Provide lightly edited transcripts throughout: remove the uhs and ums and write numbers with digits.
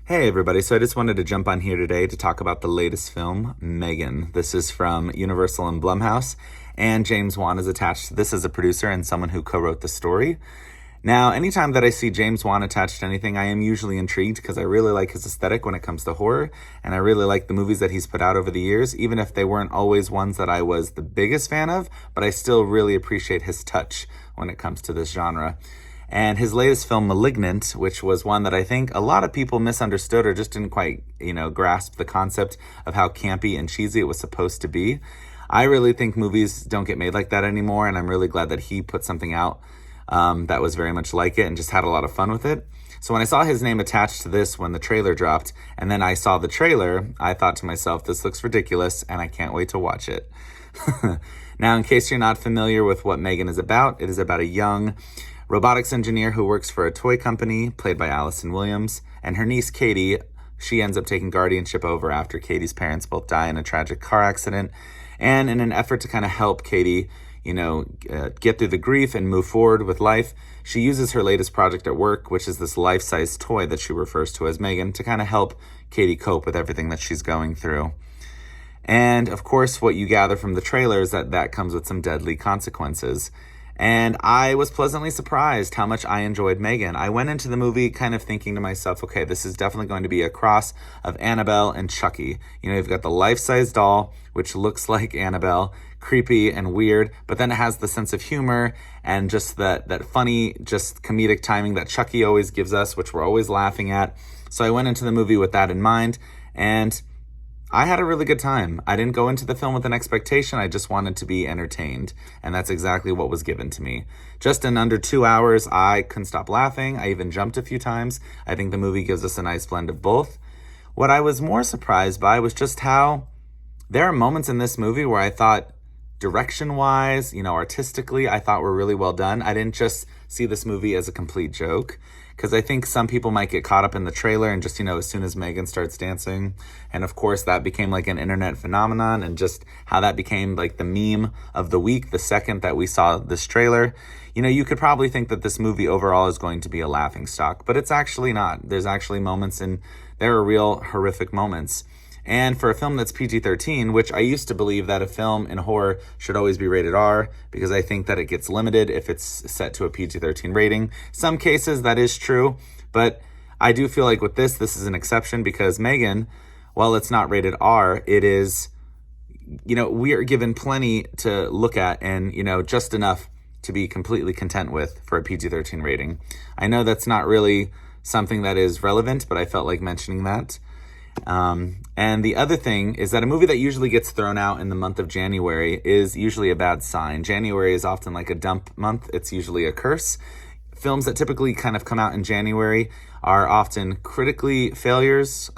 Hey everybody, so I just wanted to jump on here today to talk about the latest film, M3GAN. This is from Universal and Blumhouse, and James Wan is attached to this as a producer and someone who co-wrote the story. Now, anytime that I see James Wan attached to anything, I am usually intrigued because I really like his aesthetic when it comes to horror, and I really like the movies that he's put out over the years, even if they weren't always ones that I was the biggest fan of, but I still really appreciate his touch when it comes to this genre. And his latest film, *Malignant*, which was one that I think a lot of people misunderstood or just didn't quite, grasp the concept of how campy and cheesy it was supposed to be. I really think movies don't get made like that anymore, and I'm really glad that he put something out that was very much like it and just had a lot of fun with it. So when I saw his name attached to this when the trailer dropped, and then I saw the trailer, I thought to myself, this looks ridiculous, and I can't wait to watch it. Now, in case you're not familiar with what M3GAN is about, it is about a young robotics engineer who works for a toy company, played by Allison Williams, and her niece Katie. She ends up taking guardianship over after Katie's parents both die in a tragic car accident. And in an effort to kind of help Katie, get through the grief and move forward with life, she uses her latest project at work, which is this life-size toy that she refers to as M3GAN, to kind of help Katie cope with everything that she's going through. And of course, what you gather from the trailer is that comes with some deadly consequences. And I was pleasantly surprised how much I enjoyed M3GAN. I went into the movie kind of thinking to myself, okay, this is definitely going to be a cross of Annabelle and Chucky. You've got the life-size doll, which looks like Annabelle, creepy and weird, but then it has the sense of humor and just that funny, just comedic timing that Chucky always gives us, which we're always laughing at. So I went into the movie with that in mind, and I had a really good time. I didn't go into the film with an expectation. I just wanted to be entertained. And that's exactly what was given to me. Just in under 2 hours, I couldn't stop laughing. I even jumped a few times. I think the movie gives us a nice blend of both. What I was more surprised by was just how there are moments in this movie where I thought direction-wise, artistically, I thought were really well done. I didn't just see this movie as a complete joke, because I think some people might get caught up in the trailer and just, as soon as M3GAN starts dancing, and of course that became like an internet phenomenon, and just how that became like the meme of the week the second that we saw this trailer. You could probably think that this movie overall is going to be a laughingstock, but it's actually not. There's actually moments, and there are real horrific moments. And for a film that's PG-13, which I used to believe that a film in horror should always be rated R, because I think that it gets limited if it's set to a PG-13 rating. Some cases that is true, but I do feel like with this is an exception, because M3GAN, while it's not rated R, it is, we are given plenty to look at and, just enough to be completely content with for a PG-13 rating. I know that's not really something that is relevant, but I felt like mentioning that. And the other thing is that a movie that usually gets thrown out in the month of January is usually a bad sign. January is often like a dump month. It's usually a curse. Films that typically kind of come out in January are often critical failures,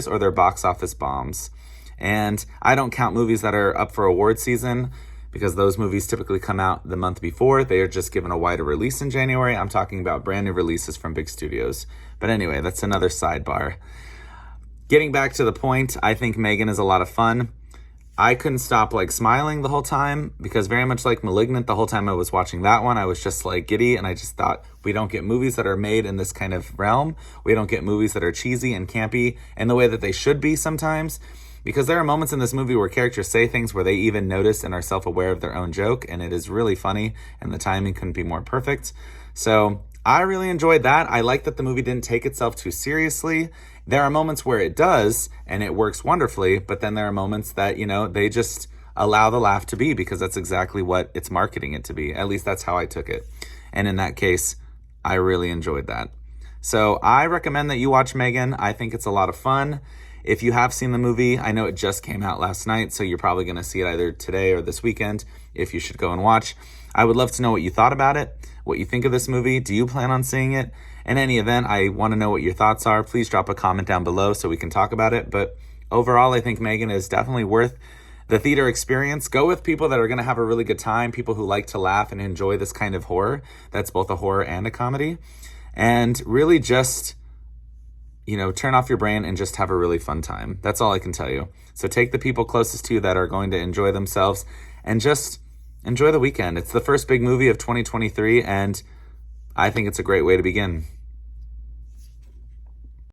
or they're box office bombs. And I don't count movies that are up for award season, because those movies typically come out the month before. They are just given a wider release in January. I'm talking about brand new releases from big studios. But anyway, that's another sidebar. Getting back to the point, I think M3GAN is a lot of fun. I couldn't stop smiling the whole time, because very much like *Malignant*, the whole time I was watching that one, I was just giddy, and I just thought, we don't get movies that are made in this kind of realm. We don't get movies that are cheesy and campy in the way that they should be sometimes, because there are moments in this movie where characters say things where they even notice and are self-aware of their own joke, and it is really funny, and the timing couldn't be more perfect. So I really enjoyed that. I like that the movie didn't take itself too seriously. There are moments where it does, and it works wonderfully, but then there are moments that, they just allow the laugh to be, because that's exactly what it's marketing it to be. At least that's how I took it. And in that case, I really enjoyed that. So I recommend that you watch M3GAN. I think it's a lot of fun. If you have seen the movie, I know it just came out last night, so you're probably going to see it either today or this weekend, if you should go and watch. I would love to know what you thought about it, what you think of this movie. Do you plan on seeing it? In any event, I want to know what your thoughts are. Please drop a comment down below so we can talk about it. But overall, I think M3GAN is definitely worth the theater experience. Go with people that are going to have a really good time, people who like to laugh and enjoy this kind of horror that's both a horror and a comedy. And really just, turn off your brain and just have a really fun time. That's all I can tell you. So take the people closest to you that are going to enjoy themselves and just enjoy the weekend. It's the first big movie of 2023, and I think it's a great way to begin.